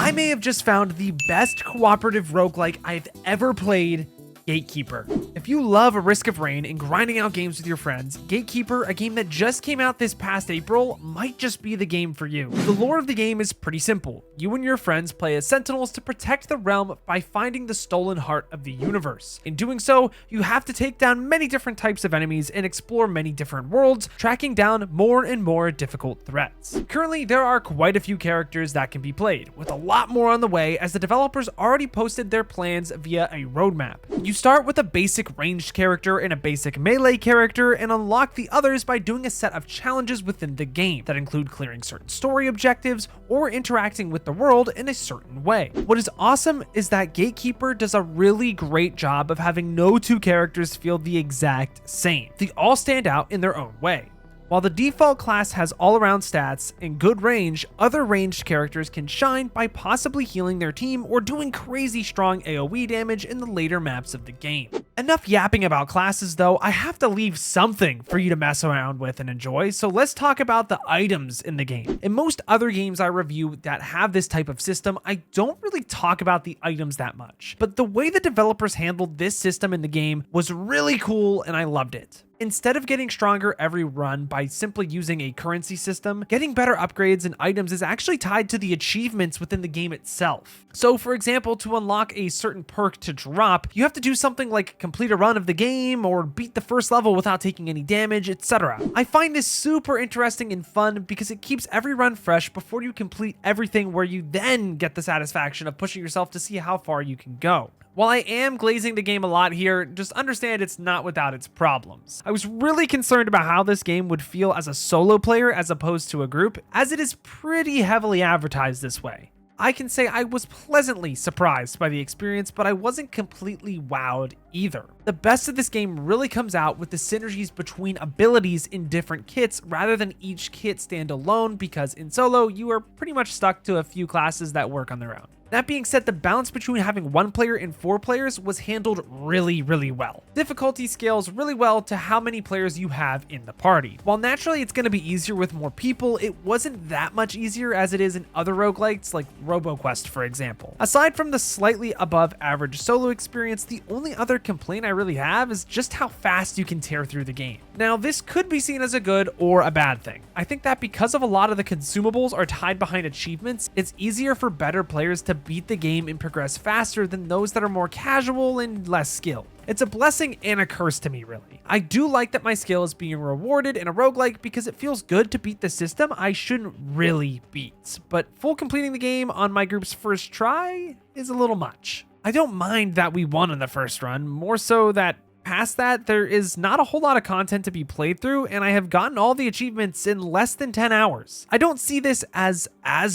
I may have just found the best cooperative roguelike I've ever played, Gatekeeper. If you love a Risk of Rain and grinding out games with your friends, Gatekeeper, a game that just came out this past April, might just be the game for you. The lore of the game is pretty simple. You and your friends play as sentinels to protect the realm by finding the stolen heart of the universe. In doing so, you have to take down many different types of enemies and explore many different worlds, tracking down more and more difficult threats. Currently, there are quite a few characters that can be played, with a lot more on the way as the developers already posted their plans via a roadmap. You start with a basic ranged character and a basic melee character and unlock the others by doing a set of challenges within the game that include clearing certain story objectives or interacting with the world in a certain way. What is awesome is that Gatekeeper does a really great job of having no two characters feel the exact same. They all stand out in their own way. While the default class has all-around stats and good range, other ranged characters can shine by possibly healing their team or doing crazy strong AoE damage in the later maps of the game. Enough yapping about classes though, I have to leave something for you to mess around with and enjoy, so let's talk about the items in the game. In most other games I review that have this type of system, I don't really talk about the items that much. But the way the developers handled this system in the game was really cool and I loved it. Instead of getting stronger every run by simply using a currency system, getting better upgrades and items is actually tied to the achievements within the game itself. So for example, to unlock a certain perk to drop, you have to do something like complete a run of the game or beat the first level without taking any damage, etc. I find this super interesting and fun because it keeps every run fresh before you complete everything, where you then get the satisfaction of pushing yourself to see how far you can go. While I am glazing the game a lot here, just understand it's not without its problems. I was really concerned about how this game would feel as a solo player as opposed to a group, as it is pretty heavily advertised this way. I can say I was pleasantly surprised by the experience, but I wasn't completely wowed either. The best of this game really comes out with the synergies between abilities in different kits rather than each kit stand alone, because in solo, you are pretty much stuck to a few classes that work on their own. That being said, the balance between having one player and 4 players was handled really well. Difficulty scales really well to how many players you have in the party. While naturally it's going to be easier with more people, it wasn't that much easier as it is in other roguelikes like RoboQuest, for example. Aside from the slightly above average solo experience, the only other complaint I really have is just how fast you can tear through the game. Now, this could be seen as a good or a bad thing. I think that because of a lot of the consumables are tied behind achievements, it's easier for better players to beat the game and progress faster than those that are more casual and less skilled. It's a blessing and a curse to me, really. I do like that my skill is being rewarded in a roguelike because it feels good to beat the system I shouldn't really beat, but full completing the game on my group's first try is a little much. I don't mind that we won in the first run, more so that past that, there is not a whole lot of content to be played through, and I have gotten all the achievements in less than 10 hours. I don't see this as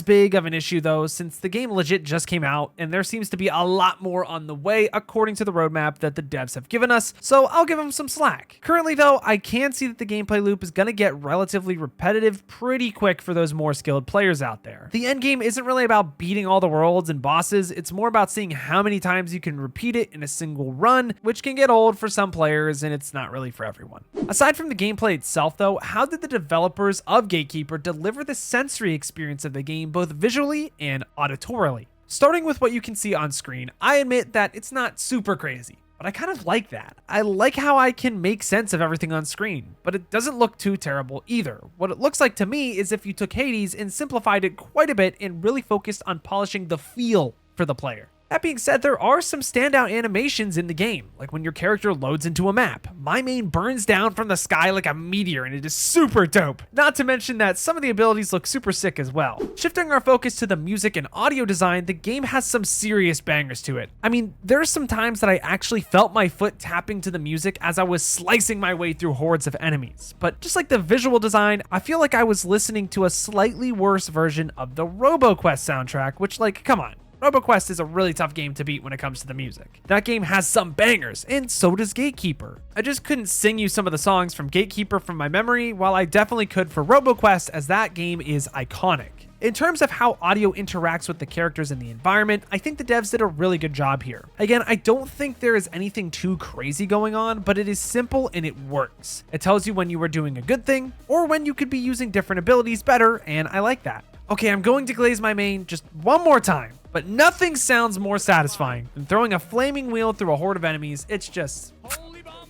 big of an issue though, since the game legit just came out, and there seems to be a lot more on the way according to the roadmap that the devs have given us, so I'll give them some slack. Currently though, I can see that the gameplay loop is gonna get relatively repetitive pretty quick for those more skilled players out there. The end game isn't really about beating all the worlds and bosses, it's more about seeing how many times you can repeat it in a single run, which can get old for some players and it's not really for everyone. Aside from the gameplay itself though, how did the developers of Gatekeeper deliver the sensory experience of the game both visually and auditorily? Starting with what you can see on screen, I admit that it's not super crazy, but I kind of like that. I like how I can make sense of everything on screen, but it doesn't look too terrible either. What it looks like to me is if you took Hades and simplified it quite a bit and really focused on polishing the feel for the player. That being said, there are some standout animations in the game, like when your character loads into a map. My main burns down from the sky like a meteor and it is super dope. Not to mention that some of the abilities look super sick as well. Shifting our focus to the music and audio design, the game has some serious bangers to it. I mean, there's some times that I actually felt my foot tapping to the music as I was slicing my way through hordes of enemies. But just like the visual design, I feel like I was listening to a slightly worse version of the RoboQuest soundtrack, which, like, come on. RoboQuest is a really tough game to beat when it comes to the music. That game has some bangers, and so does Gatekeeper. I just couldn't sing you some of the songs from Gatekeeper from my memory, while I definitely could for RoboQuest, as that game is iconic. In terms of how audio interacts with the characters in the environment, I think the devs did a really good job here. Again, I don't think there is anything too crazy going on, but it is simple and it works. It tells you when you are doing a good thing, or when you could be using different abilities better, and I like that. Okay, I'm going to glaze my main just one more time. But nothing sounds more satisfying than throwing a flaming wheel through a horde of enemies. It's just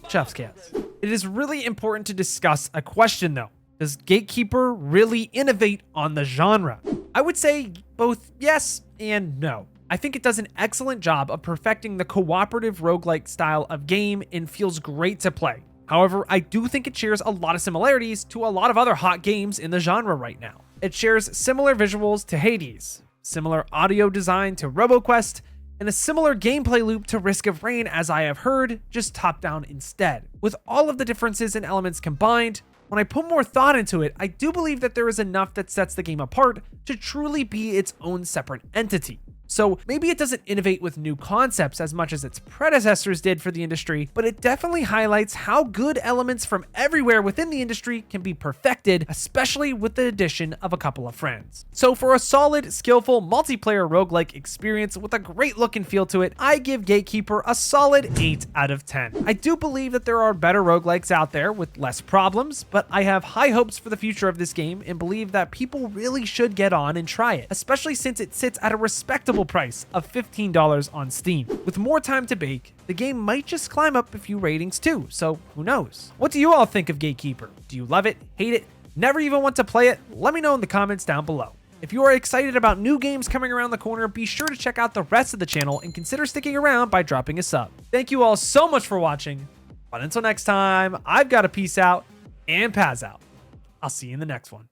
chef's kiss. It is really important to discuss a question though. Does Gatekeeper really innovate on the genre? I would say both yes and no. I think it does an excellent job of perfecting the cooperative roguelike style of game and feels great to play. However, I do think it shares a lot of similarities to a lot of other hot games in the genre right now. It shares similar visuals to Hades, similar audio design to RoboQuest, and a similar gameplay loop to Risk of Rain, as I have heard, just top-down instead. With all of the differences and elements combined, when I put more thought into it, I do believe that there is enough that sets the game apart to truly be its own separate entity. So maybe it doesn't innovate with new concepts as much as its predecessors did for the industry, but it definitely highlights how good elements from everywhere within the industry can be perfected, especially with the addition of a couple of friends. So for a solid, skillful, multiplayer roguelike experience with a great look and feel to it, I give Gatekeeper a solid 8 out of 10. I do believe that there are better roguelikes out there with less problems, but I have high hopes for the future of this game and believe that people really should get on and try it, especially since it sits at a respectable price of $15 on Steam. With more time to bake, the game might just climb up a few ratings too, so who knows? What do you all think of Gatekeeper? Do you love it, hate it, never even want to play it? Let me know in the comments down below. If you are excited about new games coming around the corner, be sure to check out the rest of the channel and consider sticking around by dropping a sub. Thank you all so much for watching, but until next time, I've got to peace out and Paz out. I'll see you in the next one.